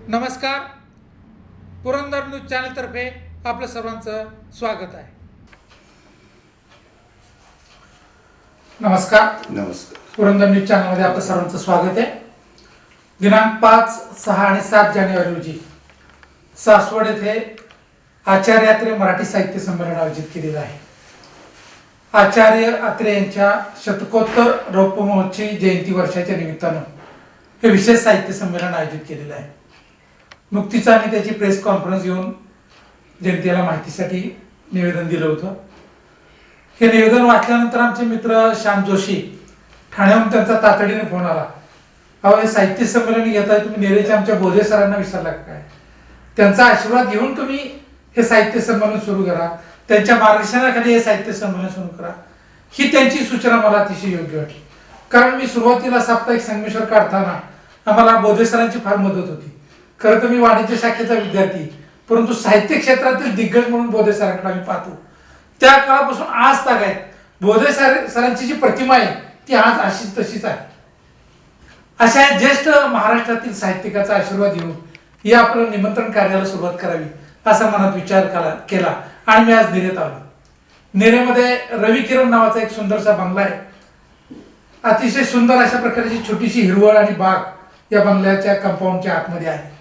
नमस्कार. पुरंदर न्यूज चॅनलतर्फे आपलं सर्वांचं स्वागत आहे. नमस्कार. पुरंदर न्यूज चॅनलमध्ये आपलं सर्वांचं स्वागत आहे. दिनांक 5, 6 आणि 7 जानेवारी रोजी सासवड येथे आचार्य अत्रे मराठी साहित्य संमेलन आयोजित केलेलं आहे. आचार्य अत्रे यांच्या शतकोत्तर रौप्य महोत्सवी जयंती वर्षाच्या निमित्तानं हे विशेष साहित्य संमेलन आयोजित केलेलं आहे. नुकतीच आम्ही त्याची प्रेस कॉन्फरन्स घेऊन जनतेला माहितीसाठी निवेदन दिलं होतं. हे निवेदन वाचल्यानंतर आमचे मित्र श्याम जोशी ठाण्याहून त्यांचा तातडीने फोन आला. अहो, हे साहित्य संमेलन घेताय तुम्ही, नेरेच्या आमच्या बोधे सरांना विसरला काय? त्यांचा आशीर्वाद घेऊन तुम्ही हे साहित्य संमेलन सुरू करा, त्यांच्या मार्गदर्शनाखाली हे साहित्य संमेलन सुरू करा, ही त्यांची सूचना मला अतिशय योग्य वाटली. कारण मी सुरुवातीला साप्ताहिक संगमेश्वर काढताना आम्हाला बोधे सरांची फार मदत होती. खरं तर मी वाणिज्य शाखेचा विद्यार्थी, परंतु साहित्य क्षेत्रातील दिग्गज म्हणून बोधे सरांकडे आम्ही पाहतो. त्या काळापासून आज तागायत बोधे सरांची जी प्रतिमा आहे ती आज अशीच तशीच आहे. अशा ज्येष्ठ महाराष्ट्रातील साहित्यिकाचा आशीर्वाद घेऊन या आपलं निमंत्रण कार्याला सुरुवात करावी असा मनात विचार केला आणि मी आज नेरेत आलो. नेरेमध्ये रवी किरण नावाचा एक सुंदरसा बंगला आहे. अतिशय सुंदर अशा प्रकारची छोटीशी हिरवळ आणि बाग या बंगल्याच्या कंपाऊंडच्या आतमध्ये आहे.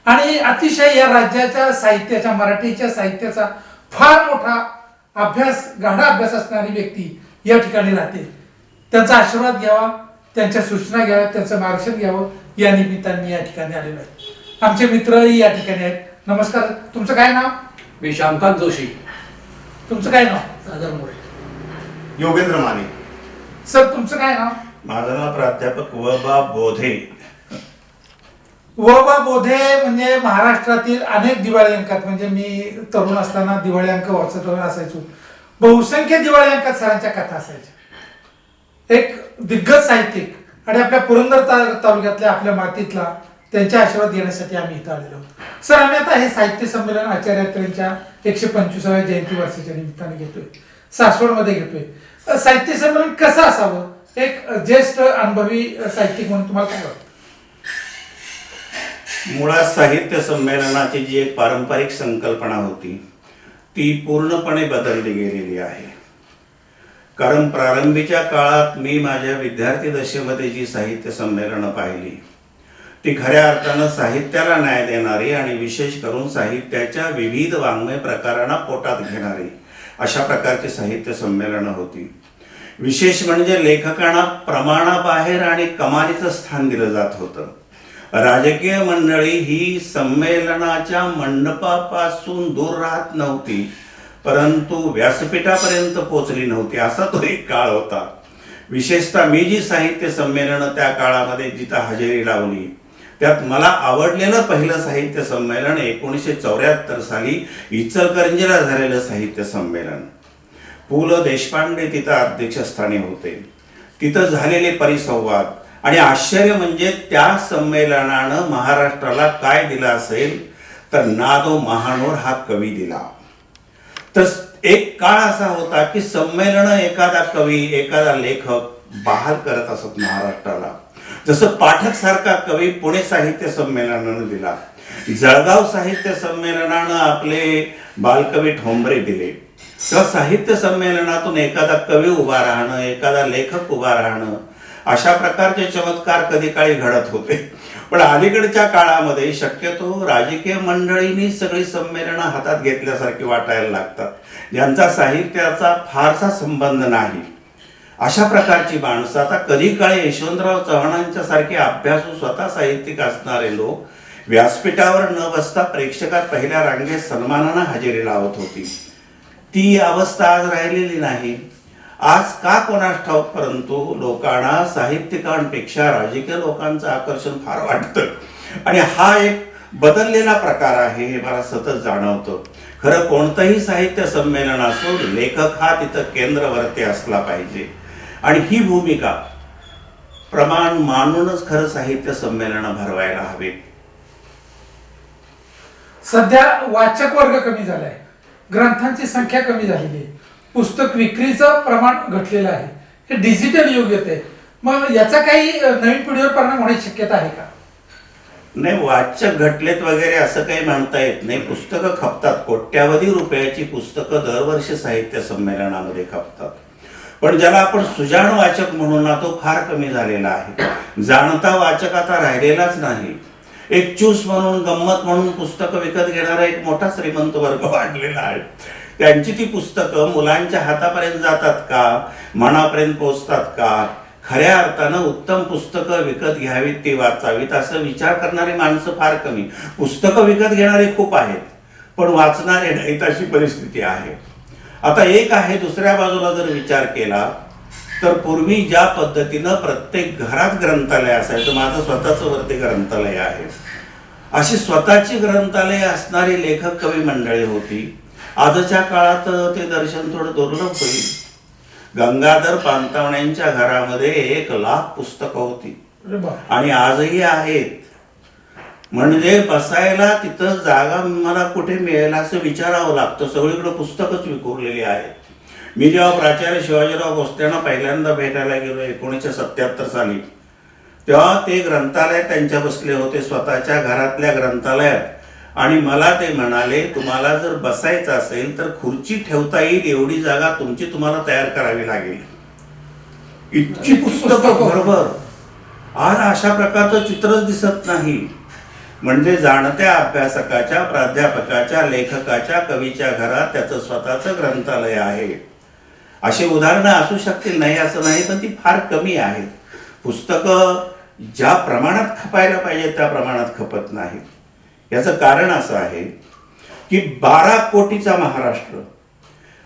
आणि अतिशय या राज्याच्या साहित्याच्या, मराठीच्या साहित्याचा फार मोठा अभ्यास, गाढा अभ्यास असणारी व्यक्ती या ठिकाणी राहते. त्यांचा आशीर्वाद घ्यावा, त्यांच्या सूचना घ्याव्या, त्यांचं मार्गदर्शन घ्यावं या निमित्ताने मी या ठिकाणी आलेलो आहे. आमचे मित्रही या ठिकाणी आहेत. नमस्कार. तुमचं काय नाव? मी श्यामकांत जोशी. तुमचं काय नाव? सागर मोरे. योगेंद्र माने. सर, तुमचं काय नाव? माझं नाव प्राध्यापक वबा बोधे. वबा बोधे म्हणजे महाराष्ट्रातील अनेक दिवाळी अंकात, म्हणजे मी तरुण असताना दिवाळी अंक वाचत असायचो. बहुसंख्य दिवाळी अंकात सरांच्या कथा असायच्या. एक दिग्गज साहित्यिक आणि आपल्या पुरंदर तालुक्यातल्या, आपल्या मातीतला त्यांच्या आशीर्वाद घेण्यासाठी आम्ही इथं आलेलो आहोत. सर, आम्ही आता हे साहित्य संमेलन आचार्य अत्रेंच्या 125व्या जयंती वर्षाच्या निमित्ताने घेतोय, सासवडमध्ये घेतोय. साहित्य संमेलन कसं असावं, एक ज्येष्ठ अनुभवी साहित्यिक म्हणून तुम्हाला काय वाटतं? मुळात साहित्य संमेलनाची जी एक पारंपरिक संकल्पना होती ती पूर्णपणे बदलली गेलेली आहे. कारण प्रारंभीच्या काळात मी माझ्या विद्यार्थी दशेमध्ये जी साहित्य संमेलनं पाहिली ती खऱ्या अर्थानं साहित्याला न्याय देणारी आणि विशेष करून साहित्याच्या विविध वाङ्मय प्रकारांना पोटात घेणारी अशा प्रकारची साहित्य संमेलनं होती. विशेष म्हणजे लेखकांना प्रमाणाबाहेर आणि कमालीचं स्थान दिलं जात होतं. राजकीय मंडळी ही संमेलनाच्या मंडपापासून दूर राहत नव्हती, परंतु व्यासपीठापर्यंत पोचली नव्हती. असा तो एक काळ होता. विशेषतः मी जी साहित्य संमेलनं त्या काळामध्ये जिथं हजेरी लावली त्यात मला आवडलेलं पहिलं साहित्य संमेलन 1974 साली इचलकरंजीला झालेलं साहित्य संमेलन. पु ल देशपांडे तिथं अध्यक्षस्थानी होते. तिथं झालेले परिसंवाद आणि आश्चर्य म्हणजे त्या संमेलनानं महाराष्ट्राला काय दिलं असेल तर नादो महानोर हा कवी दिला. तर एक काळ असा होता की संमेलन एखादा कवी, एखादा लेखक बहाल करत असत महाराष्ट्राला. जसं पाठक सारखा कवी पुणे साहित्य संमेलनानं दिला, जळगाव साहित्य संमेलनानं आपले बालकवी ठोंबरे दिले. तेव्हा साहित्य संमेलनातून एखादा कवी उभा राहणं, एखादा लेखक उभा राहणं, अशा प्रकारचे चमत्कार कधी काळी घडत होते. पण अलीकडच्या काळामध्ये शक्यतो राजकीय मंडळींनी सगळी संमेलनं हातात घेतल्यासारखी वाटायला लागतात, ज्यांचा साहित्याचा फारसा संबंध नाही. अशा प्रकारची माणसं आता कधी काळी यशवंतराव चव्हाणांच्या सारखे अभ्यासू स्वतः साहित्यिक असणारे लोक व्यासपीठावर न बसता प्रेक्षकात पहिल्या रांगेत सन्मानानं हजेरी लावत होती. ती अवस्था आज राहिलेली नाही. आज का कोणास ठाऊक, परंतु लोकांना साहित्यिकांपेक्षा राजकीय लोकांचं आकर्षण फार वाटतं आणि हा एक बदललेला प्रकार आहे हे मला सतत जाणवतं. खरं कोणतंही साहित्य संमेलन असो, लेखक हा तिथं केंद्रवर्ती असला पाहिजे आणि ही भूमिका प्रमाण मानूनच खरं साहित्य संमेलन भरवायला हवे. सध्या वाचक वर्ग कमी झालाय, ग्रंथांची संख्या कमी झालेली आहे, पुस्तक विक्रीचं प्रमाण घटलेलं आहे. हे डिजिटल युग येते. मग याचा काही नवीन पिढीवर परिणाम होण्याची शक्यता आहे का? नाही, वाचक घटलेत वगैरे असं काही म्हणता येत नाही. पुस्तकं खपतात, कोट्यावधी रुपयाची पुस्तकं दरवर्षी साहित्य संमेलनामध्ये खपतात. पण ज्याला आपण सुजाण वाचक म्हणू ना, तो फार कमी झालेला आहे. जाणता वाचक आता राहिलेलाच नाही. एक चूस म्हणून, गंमत म्हणून पुस्तकं विकत घेणारा एक मोठा श्रीमंत वर्ग वाढलेला आहे. त्यांची ती पुस्तकं मुलांच्या हातापर्यंत जातात का, मनापर्यंत पोचतात का, खऱ्या अर्थानं उत्तम पुस्तकं विकत घ्यावीत, ती वाचावीत असं विचार करणारी माणसं फार कमी. पुस्तकं विकत घेणारे खूप आहेत, पण वाचणारे नाहीत, अशी परिस्थिती आहे. आता एक आहे, दुसऱ्या बाजूला जर विचार केला तर पूर्वी ज्या पद्धतीनं प्रत्येक घरात ग्रंथालय असायचं, माझं स्वतःचं वरती ग्रंथालय आहे, अशी स्वतःची ग्रंथालय असणारी लेखक कवी मंडळी होती. आजच्या काळात ते दर्शन थोडं दुर्लभ होईल. गंगाधर पानतावण्यांच्या घरामध्ये 1,00,000 पुस्तकं होती अरे बाप. आणि आजही आहेत. म्हणजे बसायला तिथं जागा मला कुठे मिळेल असं विचारावं लागतं. सगळीकडे पुस्तकच विखुरलेली आहेत. मी जेव्हा प्राचार्य शिवाजीराव भोसलेंना पहिल्यांदा भेटायला गेलो 1977 साली, तेव्हा ते ग्रंथालयात त्यांच्या बसले होते, स्वतःच्या घरातल्या ग्रंथालयात. आणि मला ते म्हणाले, तुम्हाला जर बसायचं असेल तर खुर्ची ठेवता येईल एवढी जागा तुमची तुम्हाला तयार करावी लागेल. इतकी पुस्तकं बरोबर. आज अशा प्रकारचं चित्रच दिसत नाही. म्हणजे जाणत्या अभ्यासकाच्या, प्राध्यापकाच्या, लेखकाच्या, कवीच्या घरात त्याचं स्वतःचं ग्रंथालय आहे. अशी उदाहरणं असू शकतील, नाही असं नाही, पण ती फार कमी आहेत. पुस्तकं ज्या प्रमाणात खपायला पाहिजे त्या प्रमाणात खपत नाहीत. याचं कारण असं आहे की 12 कोटीचा महाराष्ट्र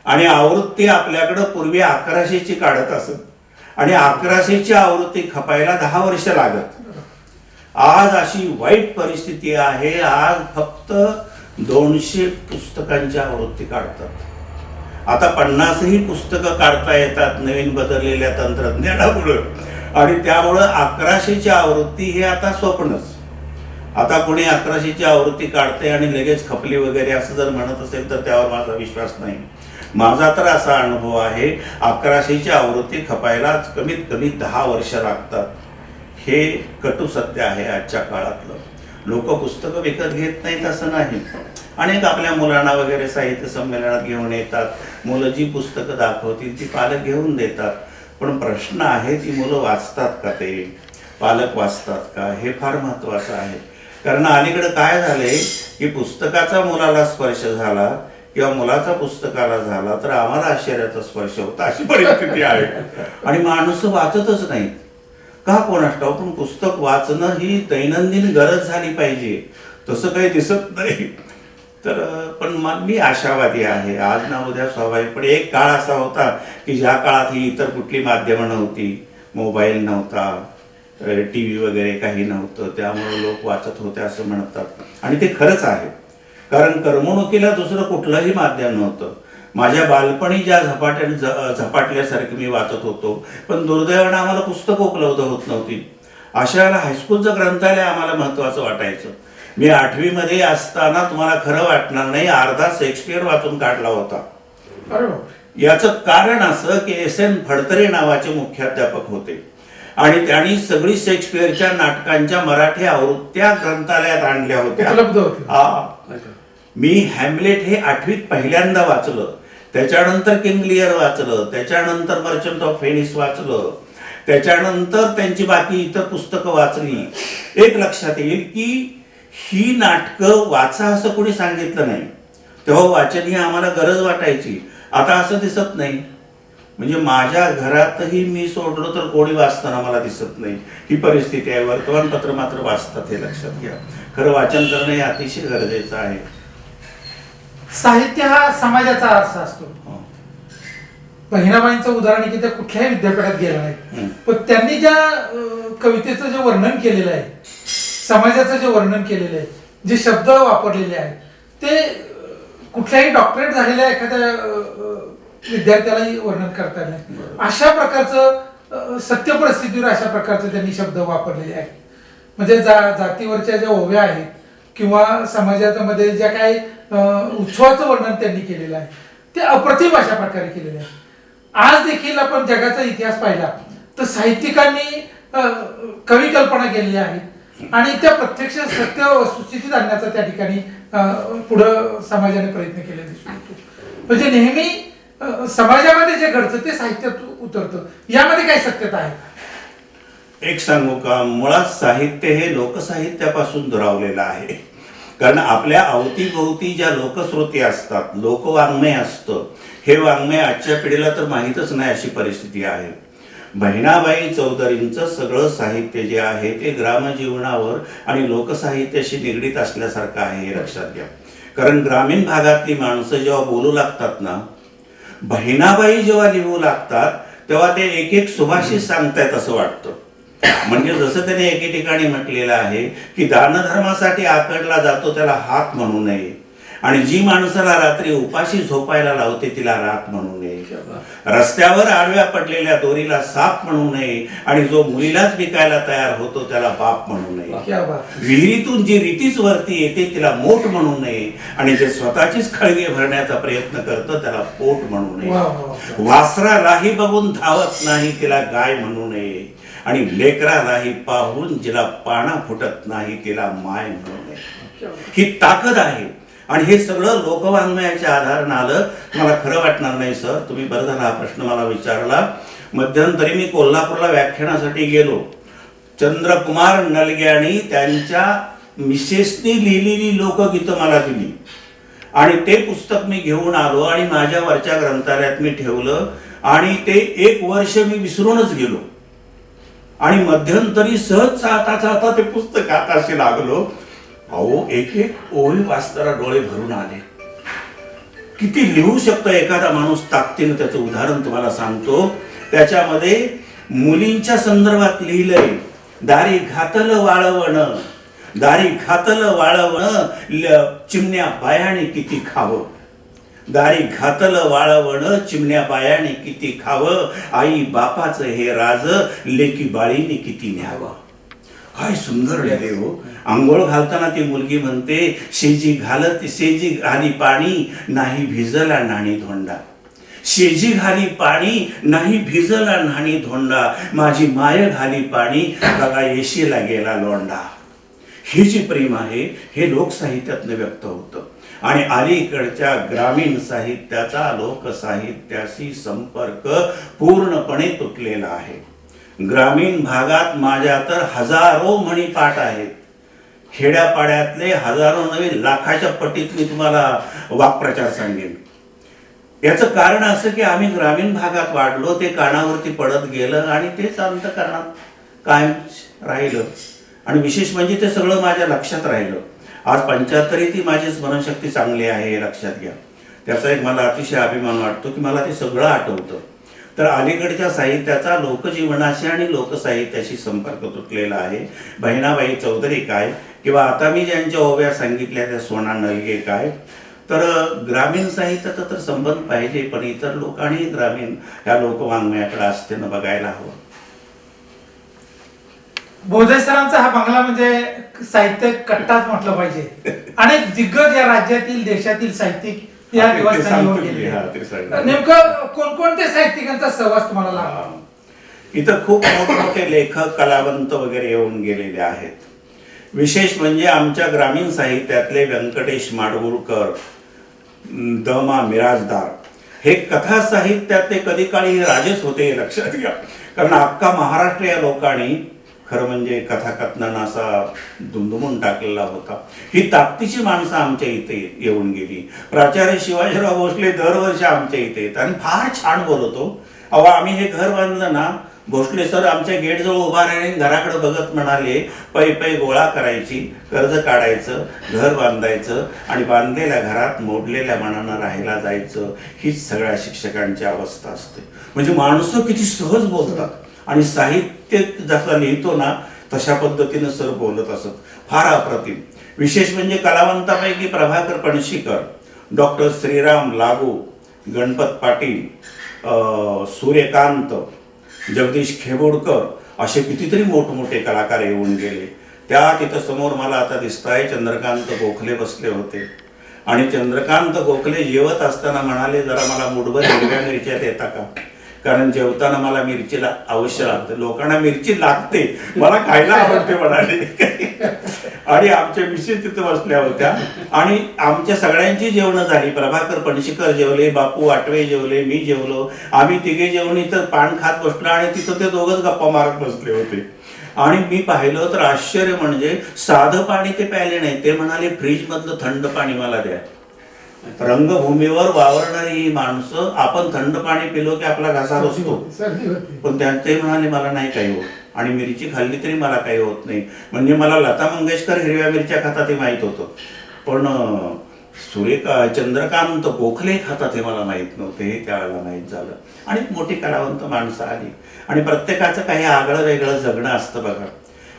आणि आवृत्ती आपल्याकडं पूर्वी 1100ची काढत असत आणि 1100ची आवृत्ती खपायला 10 वर्ष लागत. आज अशी वाईट परिस्थिती आहे. आज फक्त 200 पुस्तकांच्या आवृत्ती काढतात. आता 50ही पुस्तकं काढता येतात नवीन बदललेल्या तंत्रज्ञानामुळे, आणि त्यामुळं 1100ची आवृत्ती हे आता स्वप्नच. आता कोणी 1100ची आवृत्ती काढते आणि लगेच खपली वगैरे असं जर म्हणत असेल तर त्यावर माझा विश्वास नाही. माझा तर असा अनुभव आहे, 1100ची आवृत्ती खपायला कमीत कमी 10 वर्ष लागतात. हे कटू सत्य आहे आजच्या काळातलं. लोक पुस्तकं विकत घेत नाहीत असं नाही. अनेक आपल्या मुलांना वगैरे साहित्य संमेलनात घेऊन येतात. मुलं जी पुस्तकं दाखवतील ती पालक घेऊन देतात. पण प्रश्न आहे, ती मुलं वाचतात का, ते पालक वाचतात का, हे फार महत्त्वाचं आहे. कारण अलीकडे काय झालंय की पुस्तकाचा मुलाला स्पर्श झाला किंवा मुलाचा पुस्तकाला झाला तर आम्हाला आश्चर्याचा स्पर्श होता, अशी परिस्थिती आहे. आणि माणसं वाचतच नाहीत का कोणास ठाऊक. पण पुस्तक वाचणं ही दैनंदिन गरज झाली पाहिजे, तसं काही दिसत नाही. तर पण मी आशावादी आहे. आज ना उद्या स्वाभाविक. पण एक काळ असा होता की ज्या काळात ही इतर कुठली माध्यमं नव्हती, मोबाईल नव्हता, TV वगैरे काही नव्हतं, त्यामुळे लोक वाचत होते असं म्हणतात. आणि ते खरंच आहे, कारण करमणुकीला दुसरं कुठलंही माध्यम नव्हतं. माझ्या बालपणी ज्या झपाटल्यासारखी मी वाचत होतो, पण दुर्दैवानं आम्हाला पुस्तकं उपलब्ध होत नव्हती. अशा वेळेला हायस्कूलचं ग्रंथालय आम्हाला महत्त्वाचं वाटायचं. मी 8वी मध्ये असताना, तुम्हाला खरं वाटणार नाही, अर्धा शेक्सपियर वाचून काढला होता. याचं कारण असं की S.N. फडतरे नावाचे मुख्याध्यापक होते आणि त्यांनी सगळी शेक्सपियरच्या नाटकांच्या मराठी आवृत्त्या ग्रंथालयात आणल्या होत्या. मी हॅमलेट हे 8वीत पहिल्यांदा वाचलं, त्याच्यानंतर किंग लिअर वाचलं, त्याच्यानंतर मर्चंट ऑफ व्हेनिस वाचलं, त्याच्यानंतर त्यांची बाकी इतर पुस्तकं वाचली. एक लक्षात येईल की ही नाटकं वाचा असं कोणी सांगितलं नाही. तेव्हा वाचन ही आम्हाला गरज वाटायची. आता असं दिसत नाही. म्हणजे माझ्या घरातही मी सोडलो तर कोणी वाचताना मला दिसत नाही, ही परिस्थिती आहे. वर्तमानपत्र मात्र वाचतात, हे लक्षात घ्या. खरं वाचन करणं हे अतिशय गरजेचं आहे. साहित्य हा समाजाचा आरसा असतो. बहिणाबाईंचं उदाहरण आहे की त्या कुठल्याही विद्यापीठात गेल्या नाहीत, पण त्यांनी ज्या कवितेचं जे वर्णन केलेलं आहे, समाजाचं जे वर्णन केलेलं आहे, जे शब्द वापरलेले आहेत, ते कुठल्याही डॉक्टरेट झालेल्या एखाद्या विद्यार्थ्यालाही वर्णन करता नाही. अशा प्रकारचं सत्य परिस्थितीवर अशा प्रकारचे त्यांनी शब्द वापरलेले आहेत. म्हणजे जातीवरच्या ज्या ओव्या आहेत किंवा समाजामध्ये ज्या काही उत्सवाचं वर्णन त्यांनी केलेलं आहे ते अप्रतिम अशा प्रकारे केलेलं आहे. आज देखील आपण जगाचा इतिहास पाहिला तर साहित्यिकांनी कवी कल्पना केलेल्या आहेत आणि त्या प्रत्यक्ष सत्य वस्तुस्थितीत आणण्याचा त्या ठिकाणी पुढं समाजाने प्रयत्न केले दिसून येतो. म्हणजे नेहमी समाजामध्ये जे घडतं ते साहित्यात उतरतं. यामध्ये काय सत्यता आहे? एक सांगू का, मुळात साहित्य हे लोकसाहित्यापासून दुरावलेलं आहे. कारण आपल्या अवतीभोवती ज्या लोकश्रुती असतात, लोकवाङ्मय असतं, हे वाङ्मय आजच्या पिढीला तर माहीतच नाही अशी परिस्थिती आहे. बहिणाबाई चौधरींचं सगळं साहित्य जे आहे ते ग्रामजीवनावर आणि लोकसाहित्याशी निगडीत असल्यासारखं आहे, हे लक्षात घ्या. कारण ग्रामीण भागातली माणसं जेव्हा बोलू लागतात ना, बहिणाबाई जेव्हा लिहू लागतात तेव्हा ते एक एक सुभाषित सांगतायत असं वाटतं. म्हणजे जसं त्याने एके ठिकाणी म्हटलेलं आहे की दानधर्मासाठी आकडला जातो त्याला हात म्हणू नये, आणि जी माणसाला रात्री उपाशी झोपायला लावते तिला रात म्हणू नये, रस्त्यावर आडव्या पडलेल्या दोरीला साप म्हणू नये, आणि जो मुलीलाच विकायला तयार होतो त्याला बाप म्हणू नये, विहिरीतून जी रीतीच वरती येते तिला मोठ म्हणू नये, आणि जे स्वतःचीच खळगे भरण्याचा प्रयत्न करतं त्याला पोट म्हणू नये, वासरालाही बघून धावत नाही तिला गाय म्हणू नये, आणि लेकरालाही पाहून जिला पाना फुटत नाही तिला माय म्हणू नये. ही ताकद आहे. आणि हे सगळं लोकवाङ्मयाच्या आधारानं आलं. मला खरं वाटणार नाही सर, तुम्ही बरं झाला हा प्रश्न मला विचारला. मध्यंतरी मी कोल्हापूरला व्याख्यानासाठी गेलो. चंद्रकुमार नलग्यानी त्यांच्या मिसेसनी लिहिलेली लोकगीतं मला दिली, आणि ते पुस्तक मी घेऊन आलो आणि माझ्या वरच्या ग्रंथालयात मी ठेवलं, आणि ते 1 वर्ष मी विसरूनच गेलो. आणि मध्यंतरी सहज चाहता ते पुस्तक हाताशी लागलो. अहो, एक एक ओळी वाचताना डोळे भरून आले. किती लिहू शकतो एखादा माणूस ताकदीनं, त्याचं उदाहरण तुम्हाला सांगतो. त्याच्यामध्ये मुलींच्या संदर्भात लिहिलंय, दारी घातलं वाळवण, दारी घातलं वाळवण, चिमण्या बायाने किती खावं, दारी घातलं वाळवण, चिमण्या बायाने किती खावं, आई बापाचं हे राज, लेकी बाळीने किती न्यावं. काय सुंदर लिहिले हो. आंघोळ घालताना ती मुलगी म्हणते, शेजी घाली पाणी, नाही भिजला नाणी धोंडा, शेजी घाली पाणी, नाही भिजला नाणी धोंडा, माझी माय घाली पाणी, बघा येशीला गेला लोंडा. हे जे प्रेम आहे हे लोकसाहित्यातनं व्यक्त होतं. आणि अलीकडच्या ग्रामीण साहित्याचा लोकसाहित्याशी संपर्क पूर्णपणे तुटलेला आहे. ग्रामीण भागात माझ्या तर हजारो म्हणी पाठ आहेत. खेड्यापाड्यातले हजारो नव्हे लाखाच्या पटीत मी तुम्हाला वाक्प्रचार सांगेन. याचं कारण असं की आम्ही ग्रामीण भागात वाढलो, ते कानावरती पडत गेलं आणि तेच अंतःकरणात कायम राहिलं. आणि विशेष म्हणजे ते सगळं माझ्या लक्षात राहिलं. आज 75 ती माझी स्मरणशक्ती चांगली आहे, हे लक्षात घ्या. त्याचा एक मला अतिशय अभिमान वाटतो की मला ते सगळं आठवतं. तर अलीकडच्या साहित्याचा लोकजीवनाशी आणि लोकसाहित्याशी संपर्क तुटलेला आहे. बहिणाबाई चौधरी काय, किंवा आता मी ज्यांच्या ओव्या सांगितल्या त्या सोना नलगे काय, तर ग्रामीण साहित्याचा तर संबंध पाहिजे, पण इतर लोकांनी ग्रामीण या लोकवाङ्मयाकडे असतेनं बघायला हवं. बोधे सरांचा हा बंगला म्हणजे साहित्य कट्टाच म्हटलं पाहिजे. अनेक दिग्गज या राज्यातील देशातील साहित्यिक या निवासस्थानी येऊन गेले. नेमकं कोणकोणत्या साहित्यिकांचा सहवास तुम्हाला लागला? इथं खूप मोठमोठे लेखक, कलावंत वगैरे येऊन गेलेले आहेत. विशेष म्हणजे आमच्या ग्रामीण साहित्यातले व्यंकटेश माडगुळकर, द.मा. मिराजदार हे कथा साहित्यात ते कधी काळी राजेच होते, लक्षात घ्या. कारण अख्खा महाराष्ट्र या लोकांनी खरं म्हणजे कथाकथनानं असा दुमदुमून टाकलेला होता. ही ताकदीची माणसं आमच्या इथे येऊन गेली. प्राचार्य शिवाजीराव भोसले दरवर्षी आमच्या इथे येत आणि फार छान बोलतो. अहो, आम्ही हे घर बांधलं ना, भोसले सर आमच्या गेटजवळ उभा राहिले, घराकडे बघत म्हणाले, पै गोळा करायची, कर्ज काढायचं, घर बांधायचं, आणि बांधलेल्या घरात मोडलेल्या मनानं राहायला जायचं. हीच सगळ्या शिक्षकांची अवस्था असते. म्हणजे माणसं किती सहज बोलतात, आणि साहित्य जसं लिहितो ना तशा पद्धतीनं सर बोलत असत. फार अप्रतिम. विशेष म्हणजे कलावंतापैकी प्रभाकर पणशीकर, डॉक्टर श्रीराम लागू, गणपत पाटील, सूर्यकांत, जगदीश खेबोडकर असे कितीतरी मोठमोठे कलाकार येऊन गेले. त्या तिथं समोर मला आता दिसत आहे चंद्रकांत गोखले बसले होते. आणि चंद्रकांत गोखले जेवत असताना म्हणाले, जरा मला मुठभर हिरव्या मिरच्या देता का? कारण जेवताना मला मिरचीला अवश्य लागते. लोकांना मिरची लागते, मला खायला आवडते म्हणाले. आणि आमच्या मिसेस तिथे बसल्या होत्या आणि आमच्या सगळ्यांची जेवणं झाली. प्रभाकर पणशीकर जेवले, बापू आटवे जेवले, मी जेवलो. आम्ही तिघे जेवण इथं पान खात बसलो आणि तिथं ते दोघंच गप्पा मारत बसले होते. आणि मी पाहिलं तर आश्चर्य म्हणजे साधं पाणी ते प्यायले नाही. ते म्हणाले फ्रीज मधलं थंड पाणी मला द्या. रंगभूमीवर वावरणारी ही माणसं, आपण थंड पाणी पिलो की आपला घसा बसतो, पण ते म्हणाले मला नाही काही होत आणि मिरची खाल्ली तरी मला काही होत नाही. म्हणजे मला लता मंगेशकर हिरव्या मिरच्या खातात हे माहीत होतं, पण चंद्रकांत गोखले खातात हे मला माहीत नव्हते. हे त्यावेळेला माहीत झालं. आणि मोठी कलावंत माणसं आली आणि प्रत्येकाचं काही आगळं वेगळं जगणं असतं बघा.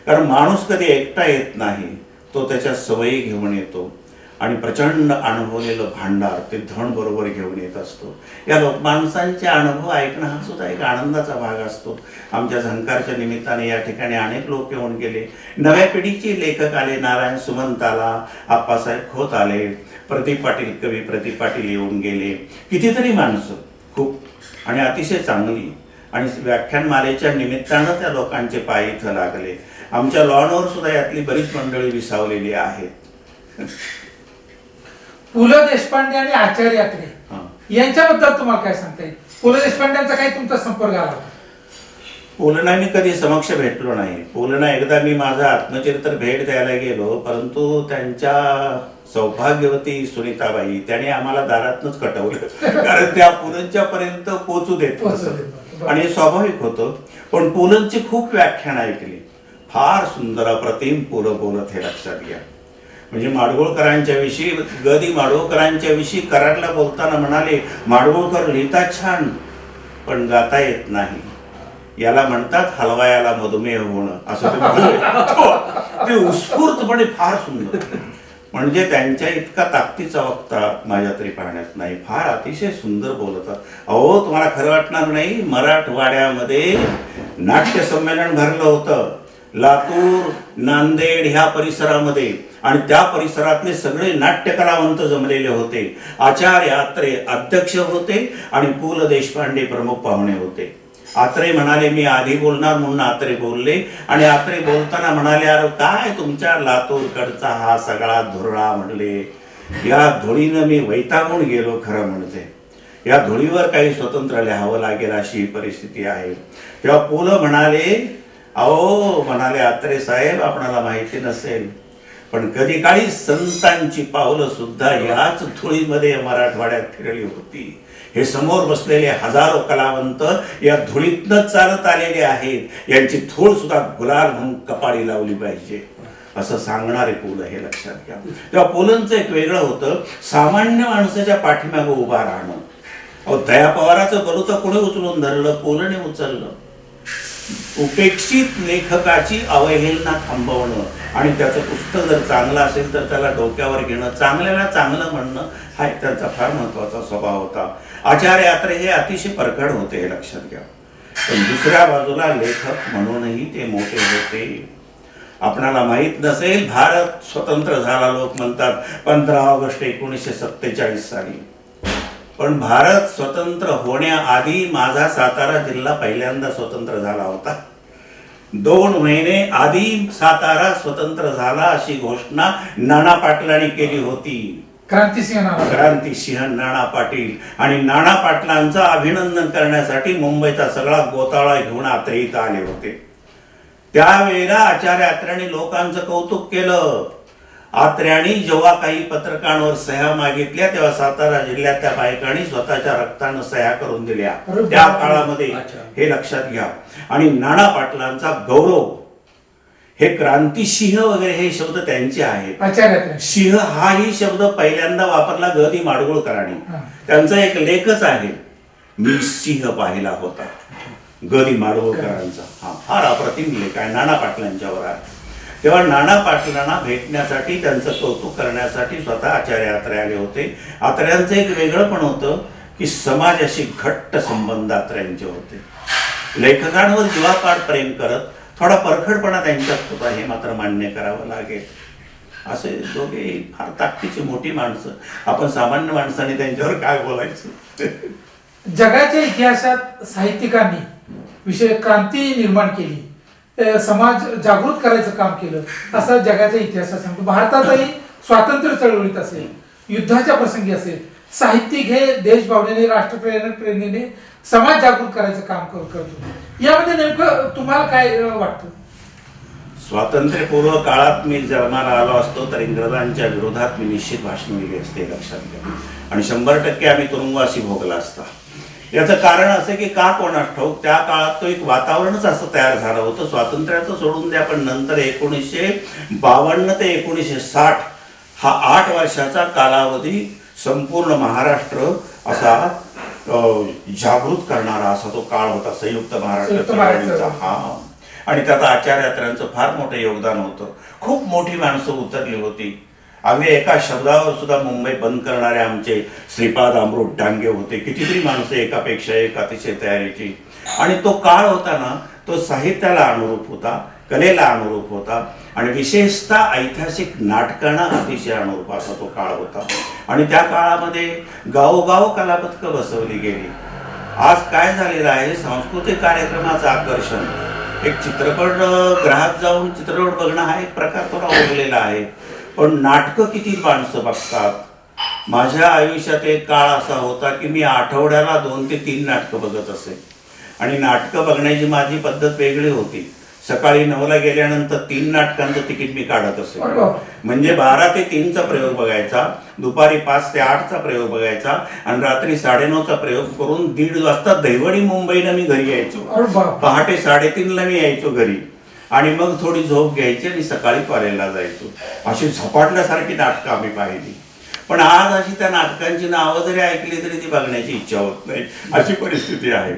कारण माणूस कधी एकटा येत नाही, तो त्याच्या सवयी घेऊन येतो आणि प्रचंड अनुभवलेलं भांडार ते धन बरोबर घेऊन येत असतो. या माणसांचे अनुभव ऐकणं हा सुद्धा एक आनंदाचा भाग असतो. आमच्या झंकारच्या निमित्ताने या ठिकाणी अनेक लोक येऊन गेले. नव्या पिढीचे लेखक आले. नारायण सुमंत आला, आप्पासाहेब खोत आले, प्रदीप पाटील, कवी प्रदीप पाटील येऊन गेले. कितीतरी माणसं खूप आणि अतिशय चांगली. आणि व्याख्यानमालेच्या निमित्तानं त्या लोकांचे पाय इथं लागले. आमच्या लॉनवर सुद्धा यातली बरीच मंडळी विसावलेली आहेत. पु ल देशपांडे आणि आचार्य यात्रे यांच्याबद्दल तुम्हाला काय सांगता येईल? पु ल देशपांड्यांचा काही तुमचा संपर्क आला? पुलना मी कधी समक्ष भेटलो नाही. पुलना एकदा मी माझा आत्मचरित्र भेट द्यायला गेलो, परंतु त्यांच्या सौभाग्यवती सुनीताबाई त्याने आम्हाला दारातनच कटवलं, कारण त्या पुलंच्या पर्यंत पोचू देत नसत आणि स्वाभाविक होतं. पण पुलंची खूप व्याख्यान ऐकली. फार सुंदर अप्रतिम पुलं बोलत हे लक्षात घ्या. म्हणजे माडगुळकरांच्या विषयी, गदी माडगुळकरांच्या विषयी कराडला बोलताना म्हणाले, माडगुळकर लिहितात छान पण गाता येत नाही. याला म्हणतात हलवायाला मधुमेह होणं, असं ते म्हणाले. ते उत्स्फूर्तपणे फार सुंदर. म्हणजे त्यांच्या इतका ताकदीचा वक्ता माझ्या तरी पाहण्यात नाही. फार अतिशय सुंदर बोलतात. अहो तुम्हाला खरं वाटणार नाही, मराठवाड्यामध्ये नाट्य संमेलन भरलं होतं लातूर, नांदेड ह्या परिसरामध्ये, आणि त्या परिसरातले सगळे नाट्यकलावंत जमलेले होते. आचार्य आत्रे अध्यक्ष होते आणि पु ल देशपांडे प्रमुख पाहुणे होते. आत्रे म्हणाले मी आधी बोलणार म्हणून आत्रे बोलले आणि आत्रे बोलताना म्हणाले, अरे काय तुमच्या लातूरकडचा हा सगळा धुरळा, म्हणले या धुळीनं मी वैतागून गेलो. खरं म्हणजे या धुळीवर काही स्वतंत्र लिहावं लागेल अशी परिस्थिती आहे. तेव्हा पु ल म्हणाले, अहो म्हणाले आत्रे साहेब आपणाला माहिती नसेल पण कधी काळी संतांची पावलं सुद्धा याच धुळीमध्ये मराठवाड्यात फिरली होती. हे समोर बसलेले हजारो कलावंत या धुळीतनच चालत आलेले आहेत. यांची धूळ सुद्धा गुलाल म्हणून कपाळी लावली पाहिजे असं सांगणारे पु ल हे लक्षात घ्या. तेव्हा पुलंचं एक वेगळं होतं, सामान्य माणसाच्या पाठीमागे उभा राहणं. अहो दया पवाराचं बलू तर कोणी उचलून धरलं? पुलंने उचललं. उपेक्षित लेखकाची अवहेलना थांबवणं आणि त्याचं पुस्तक जर चांगलं असेल तर त्याला डोक्यावर घेणं, चांगल्याला चांगलं म्हणणं, हा एक त्यांचा फार महत्वाचा स्वभाव होता. आचार्य यात्रे हे अतिशय परखड होते हे लक्षात घ्या. पण दुसऱ्या बाजूला लेखक म्हणूनही ते मोठे होते. आपणाला माहित नसेल, भारत स्वतंत्र झाला लोक म्हणतात 15 ऑगस्ट 1947 साली. पण भारत स्वतंत्र होण्याआधी माझा सातारा जिल्हा पहिल्यांदा स्वतंत्र झाला होता. 2 महिने आधी सातारा स्वतंत्र झाला अशी घोषणा नाना पाटलांनी केली होती. क्रांतिसिंह नाना पाटील. आणि नाना पाटलांचं अभिनंदन करण्यासाठी मुंबईचा सगळा गोताळा घेऊन आत्रे इथं आले होते. त्यावेळेला आचार्य आत्र्यांनी लोकांचं कौतुक केलं. आत्र्यांनी जेव्हा काही पत्रकांवर सह्या मागितल्या तेव्हा सातारा जिल्ह्यातल्या बायकांनी स्वतःच्या रक्तानं सह्या करून दिल्या त्या काळामध्ये, हे लक्षात घ्या. आणि नाना पाटलांचा गौरव, हे क्रांतिसिंह वगैरे हे शब्द त्यांचे आहेत. सिंह हाही शब्द पहिल्यांदा वापरला ग दि माडगुळकरांनी. त्यांचा एक लेखच आहे, मी सिंह पाहिला होता, ग दि माडगुळकरांचा. हा फार अप्रतिम लेख आहे, नाना पाटलांच्यावर आहे. तेव्हा नाना पाटलांना भेटण्यासाठी, त्यांचं कौतुक करण्यासाठी स्वतः आचार्य आत्रे आले होते. आत्र्यांचं एक वेगळं पण होतं की समाजाशी घट्ट संबंध आत्र्यांचे होते. लेखकांवर जीवापाड प्रेम करत, थोडा परखडपणा त्यांच्यात होता, हे मात्र मान्य करावं लागेल. असे दोघे फार ताकदीची मोठी माणसं. आपण सामान्य माणसाने त्यांच्यावर काय बोलायचं. जगाच्या इतिहासात साहित्यिकांनी विषय क्रांती निर्माण केली, समाज जागृत करायचं काम केलं असं जगाच्या इतिहासात सांगतो. भारतातही स्वातंत्र्य चळवळीत असेल, युद्धाच्या प्रसंगी असेल, साहित्यिक हे देशभावनेने, राष्ट्रप्रेरणेने समाज जागृत करायचं काम करतो. यामध्ये नेमकं तुम्हाला काय वाटतं? स्वातंत्र्यपूर्व काळात मी जन्माला आलो असतो तर इंग्रजांच्या विरोधात मी निश्चित भाषण दिली असते, लक्षात घ्या. आणि 100% आम्ही तुरुंगवासी भोगला असता. याचं कारण असं की का कोणास ठाऊक त्या काळात तो एक वातावरणच असं तयार झालं होतं. स्वातंत्र्याचं सोडून द्या, पण नंतर 1952 ते 1960 हा 8 वर्षाचा कालावधी संपूर्ण महाराष्ट्र असा जागृत करणारा असा तो काळ होता, संयुक्त महाराष्ट्र चळवळीचा. हा, आणि त्यात आचार्यात्र्यांचं फार मोठं योगदान होतं. खूप मोठी माणसं उतरली होती. अगदी एका शब्दावर सुद्धा मुंबई बंद करणारे आमचे श्रीपाद अमृत डांगे होते. कितीतरी माणसं एकापेक्षा एक अतिशय तयारीची. आणि तो काळ होता ना, तो साहित्याला अनुरूप होता, कलेला अनुरूप होता आणि विशेषतः ऐतिहासिक नाटकांना अतिशय अनुरूप असा तो काळ होता. आणि त्या काळामध्ये गावोगाव कलापथकं बसवली गेली. आज काय झालेलं आहे, सांस्कृतिक कार्यक्रमाचं आकर्षण, एक चित्रपट ग्राहक जाऊन चित्रपट बघणं हा एक प्रकार थोडा ओढलेला आहे, पण नाटकं किती माणसं बघतात. माझ्या आयुष्यात एक काळ असा होता की मी आठवड्याला 2 ते 3 नाटकं बघत असे. आणि नाटकं बघण्याची माझी पद्धत वेगळी होती. सकाळी 9ला गेल्यानंतर 3 नाटकांचं तिकीट मी काढत असे. म्हणजे 12 ते 3चा प्रयोग बघायचा, दुपारी 5 ते 8चा प्रयोग बघायचा आणि रात्री 9:30चा प्रयोग करून 1:30 वाजता दैवडी मुंबईला मी घरी यायचो. पहाटे 3:30ला मी यायचो घरी आणि मग थोडी झोप घ्यायची आणि सकाळी कॉलेजला जायचो. अशी झपाटल्यासारखी नाटकं आम्ही पाहिली. पण आज अशी त्या नाटकांची नावं जरी ऐकली तरी ती बघण्याची इच्छा होत नाही, अशी परिस्थिती आहे.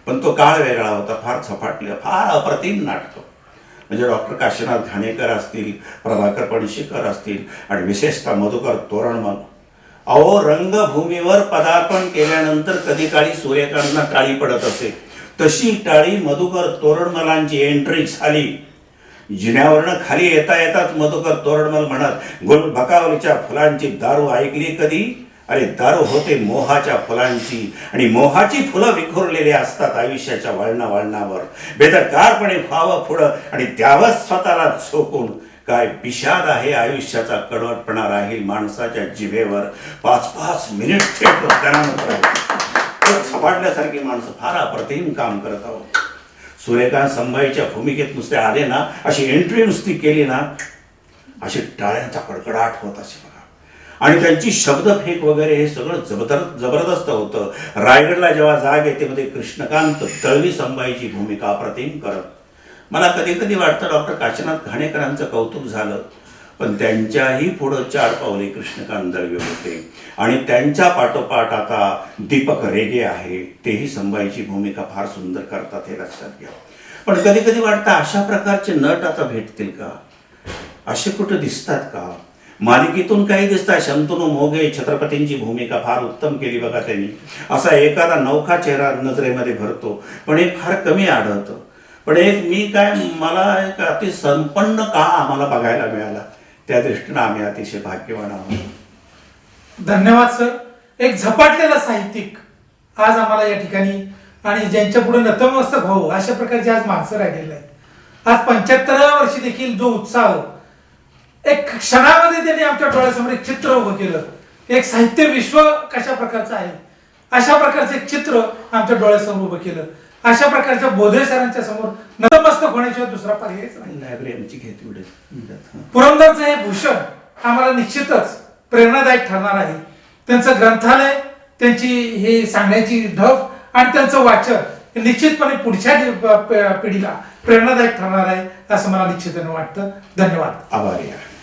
पण तो काळ वेगळा होता, फार झपाटलं, फार अप्रतिम नाटकं. म्हणजे डॉक्टर काशीनाथ घाणेकर असतील, प्रभाकर पणशीकर असतील आणि विशेषतः मधुकर तोरणमल. अहो, रंगभूमीवर पदार्पण केल्यानंतर कधी काळी सूर्यकांतना टाळी पडत असे, तशी टाळी मधुकर तोरणमलांची एंट्री झाली. जिन्यावरनं खाली येता येताच मधुकर तोरणमल म्हणत, गुलबकावलीच्या फुलांची दारू ऐकली कधी? अरे, दारू होते मोहाच्या फुलांची आणि मोहाची फुलं विखुरलेली असतात आयुष्याच्या वळणावर. बेदरकारपणे व्हावं पुढं आणि द्यावं स्वतःला झोकून. काय विषाद आहे आयुष्याचा, कडवटपणा राहील माणसाच्या जिभेवर. 5-5 मिनिट थेट झपाटल्यासारखी माणसं फार अप्रतिम काम करत आहोत. सूर्यकांत संभाजीच्या भूमिकेत नुसते आले ना, अशी एंट्री नुसती केली ना, अशी टाळ्यांचा कडकडाट होत असे बघा. आणि त्यांची शब्दफेक वगैरे हे सगळं जबरदस्त होतं. रायगडला जेव्हा जाग येते मध्ये कृष्णकांत दळवी संभाजीची भूमिका अप्रतिम करत. मला कधी कधी वाटतं डॉक्टर काशीनाथ घाणेकरांचं कौतुक झालं, पण त्यांच्याही पुढं 4 पावले कृष्णकांत दळवी होते. आणि त्यांच्या पाठोपाठ आता दीपक रेगे आहे, तेही संभाजीची भूमिका फार सुंदर करतात, हे लक्षात घ्या. पण कधी कधी वाटतं अशा प्रकारचे नट आता भेटतील का? असे कुठं दिसतात का? मालिकेतून काही दिसतात. शंतनू मोघे छत्रपतींची भूमिका फार उत्तम केली बघा त्यांनी. असा एखादा नौखा चेहरा नजरेमध्ये भरतो, पण एक फार कमी आढळतं. पण मला एक अति संपन्न काळ आम्हाला बघायला मिळाला. त्या दृष्टीनं आम्ही अतिशय भाग्यवान आहोत. धन्यवाद सर. एक झपाटलेला साहित्यिक आज आम्हाला या ठिकाणी आणि ज्यांच्या पुढे नतमस्तक व्हावं अशा प्रकारची आज माणसं राहिलेली आहेत. आज 75व्या वर्षी देखील जो उत्साह, एक क्षणामध्ये त्यांनी आमच्या डोळ्यासमोर एक चित्र उभं केलं. एक साहित्य विश्व कशा प्रकारचं आहे अशा प्रकारचं एक चित्र आमच्या डोळ्यासमोर उभं केलं. अशा प्रकारच्या बोधे सरांच्या समोर नतमस्तक होण्याशिवाय दुसरा पर्यायच नाही. लायब्ररी आमची घेते. पुरंदरचं हे भूषण आम्हाला निश्चितच प्रेरणादायक ठरणार आहे. त्यांचं ग्रंथालय, त्यांची हे सांगण्याची ढब आणि त्यांचं वाचन निश्चितपणे पुढच्या पिढीला प्रेरणादायक ठरणार आहे असं मला निश्चितपणे वाटतं. धन्यवाद. आभारी आहे.